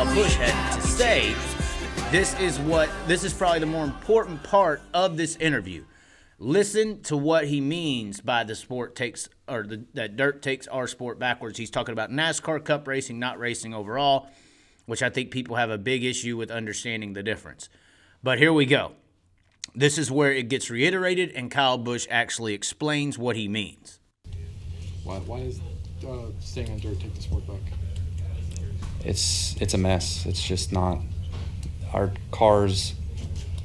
Kyle Busch had to say, this is probably the more important part of this interview. Listen to what he means by that dirt takes our sport backwards. He's talking about NASCAR Cup racing, not racing overall, which I think people have a big issue with understanding the difference. But here we go. This is where it gets reiterated, and Kyle Busch actually explains what he means. Why is staying on dirt take the sport back? It's a mess. It's just not our cars,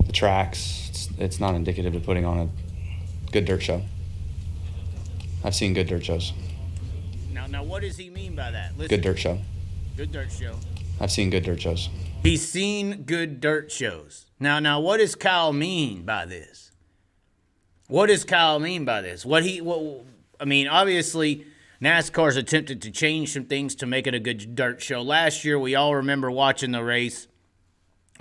the tracks. It's not indicative of putting on a good dirt show. I've seen good dirt shows. Now, what does he mean by that? Listen. Good dirt show. Good dirt show. I've seen good dirt shows. He's seen good dirt shows. Now, what does Kyle mean by this? What does Kyle mean by this? Obviously, NASCAR's attempted to change some things to make it a good dirt show. Last year, we all remember watching the race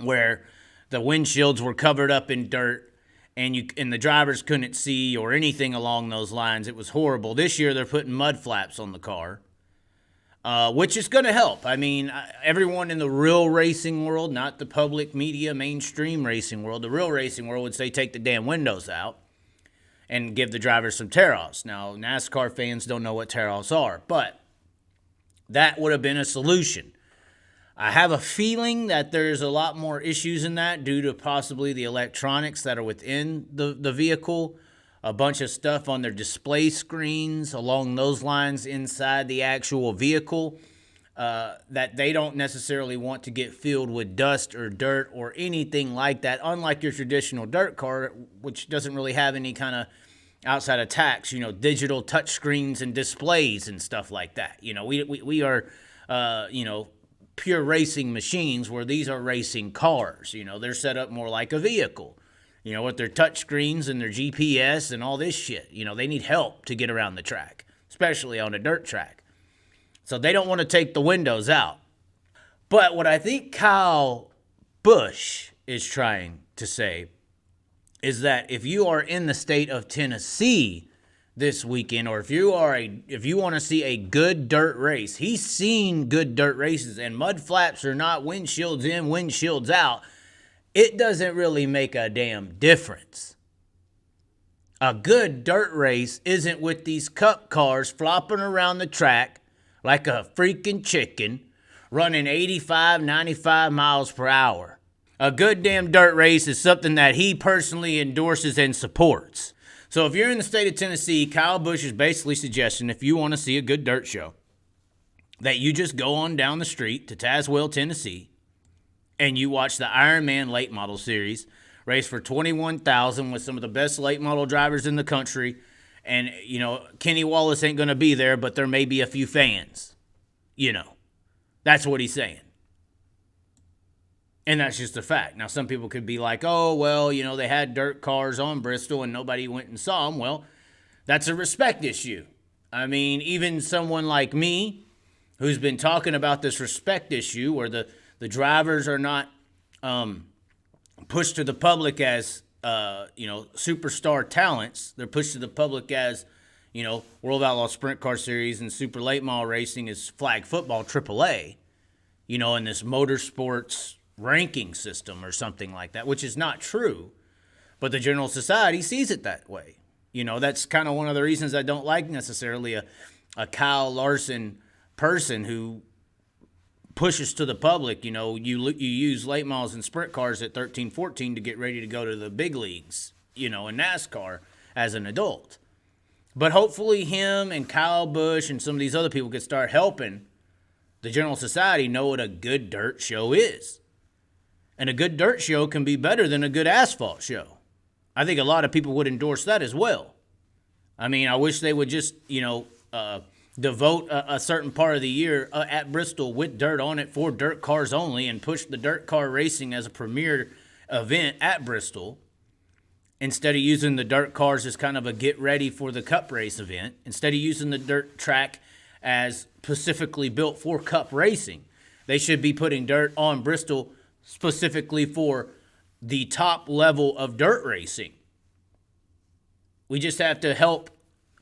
where the windshields were covered up in dirt and the drivers couldn't see or anything along those lines. It was horrible. This year, they're putting mud flaps on the car, which is going to help. I mean, everyone in the real racing world, not the public media, mainstream racing world, the real racing world would say take the damn windows out and give the drivers some tear-offs. Now, NASCAR fans don't know what tear-offs are, but that would have been a solution. I have a feeling that there's a lot more issues in that due to possibly the electronics that are within the vehicle, a bunch of stuff on their display screens along those lines inside the actual vehicle that they don't necessarily want to get filled with dust or dirt or anything like that, unlike your traditional dirt car, which doesn't really have any kind of outside attacks, digital touch screens and displays and stuff like that. We are, pure racing machines, where these are racing cars. They're set up more like a vehicle, with their touch screens and their GPS and all this shit. They need help to get around the track, especially on a dirt track. So they don't want to take the windows out. But what I think Kyle Busch is trying to say is that if you are in the state of Tennessee this weekend, or if you want to see a good dirt race, he's seen good dirt races, and mud flaps are not windshields in, windshields out. It doesn't really make a damn difference. A good dirt race isn't with these cup cars flopping around the track like a freaking chicken, running 85, 95 miles per hour. A good damn dirt race is something that he personally endorses and supports. So if you're in the state of Tennessee, Kyle Busch is basically suggesting, if you want to see a good dirt show, that you just go on down the street to Tazewell, Tennessee, and you watch the Ironman Late Model Series race for $21,000 with some of the best late model drivers in the country. And, Kenny Wallace ain't going to be there, but there may be a few fans. That's what he's saying. And that's just a fact. Now, some people could be like, oh, well, they had dirt cars on Bristol and nobody went and saw them. Well, that's a respect issue. I mean, even someone like me, who's been talking about this respect issue where the drivers are not pushed to the public as, superstar talents. They're pushed to the public as, World Outlaw Sprint Car Series and Super Late Model Racing is flag football AAA, in this motorsports ranking system or something like that, which is not true, but the general society sees it that way. That's kind of one of the reasons I don't like necessarily a Kyle Larson person who pushes to the public. You use late models and sprint cars at 13, 14 to get ready to go to the big leagues, in NASCAR as an adult. But hopefully him and Kyle Busch and some of these other people could start helping the general society know what a good dirt show is. And a good dirt show can be better than a good asphalt show. I think a lot of people would endorse that as well. I mean, I wish they would just, devote a certain part of the year at Bristol with dirt on it for dirt cars only and push the dirt car racing as a premier event at Bristol instead of using the dirt cars as kind of a get ready for the cup race event, instead of using the dirt track as specifically built for cup racing. They should be putting dirt on Bristol specifically for the top level of dirt racing. We just have to help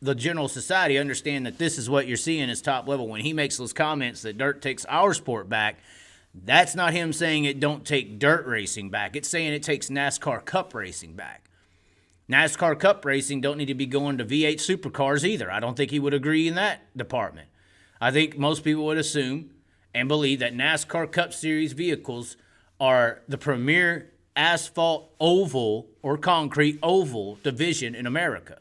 the general society understand that this is what you're seeing as top level. When he makes those comments that dirt takes our sport back, That's not him saying it don't take dirt racing back. It's saying it takes NASCAR Cup racing back. NASCAR Cup racing don't need to be going to V8 supercars either. I don't think he would agree in that department. I think most people would assume and believe that NASCAR Cup Series vehicles are the premier asphalt oval or concrete oval division in America.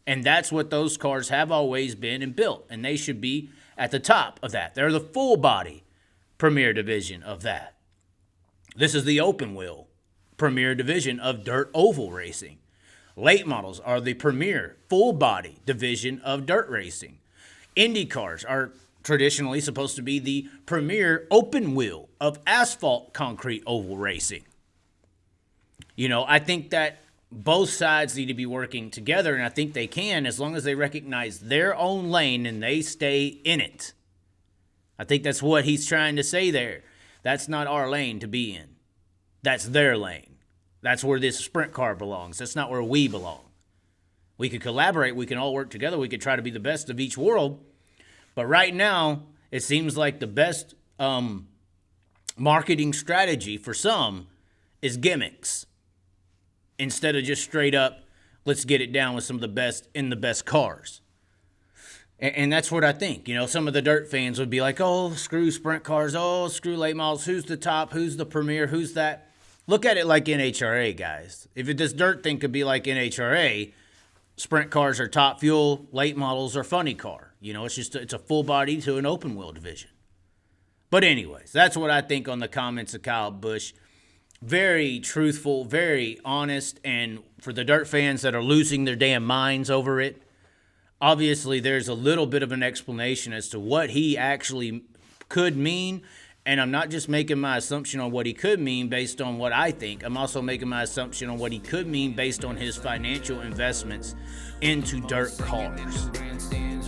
And that's what those cars have always been and built. And they should be at the top of that. They're the full body premier division of that. This is the open wheel premier division of dirt oval racing. Late models are the premier full body division of dirt racing. Indy cars are traditionally supposed to be the premier open wheel of asphalt concrete oval racing. You know, I think that both sides need to be working together, and I think they can as long as they recognize their own lane and they stay in it. I think that's what he's trying to say there. That's not our lane to be in. That's their lane. That's where this sprint car belongs. That's not where we belong. We could collaborate. We can all work together. We could try to be the best of each world. But right now, it seems like the best marketing strategy for some is gimmicks. Instead of just straight up, let's get it down with some of the best in the best cars. And that's what I think. You know, some of the dirt fans would be like, oh, screw sprint cars. Oh, screw late models. Who's the top? Who's the premier? Who's that? Look at it like NHRA, guys. If this dirt thing could be like NHRA, sprint cars are top fuel, late models are funny car. You know, it's a full body to an open wheel division. But anyways, that's what I think on the comments of Kyle Busch. Very truthful, very honest, and for the dirt fans that are losing their damn minds over it, obviously there's a little bit of an explanation as to what he actually could mean, and I'm not just making my assumption on what he could mean based on what I think. I'm also making my assumption on what he could mean based on his financial investments into dirt cars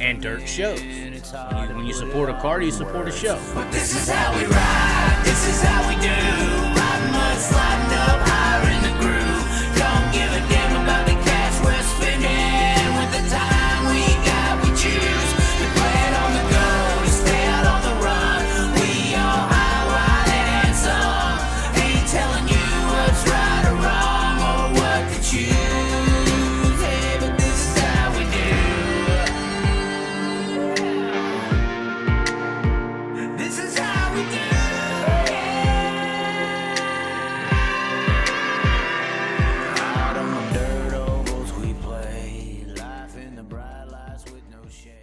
and dirt shows. When you support a car, you support a show. But this is how we ride, this is how we do. Riding mud, sliding up higher in the groove. Don't give a damn about the cash we're spending. With the time we got, we choose to play it on the go, to stay out on the run. We all high, wild, and handsome. Ain't telling you what's right or wrong or what to choose. Hey, but this is how we do. This is how we do. Out on the dirt ovals we play, life in the bright lights with no shade.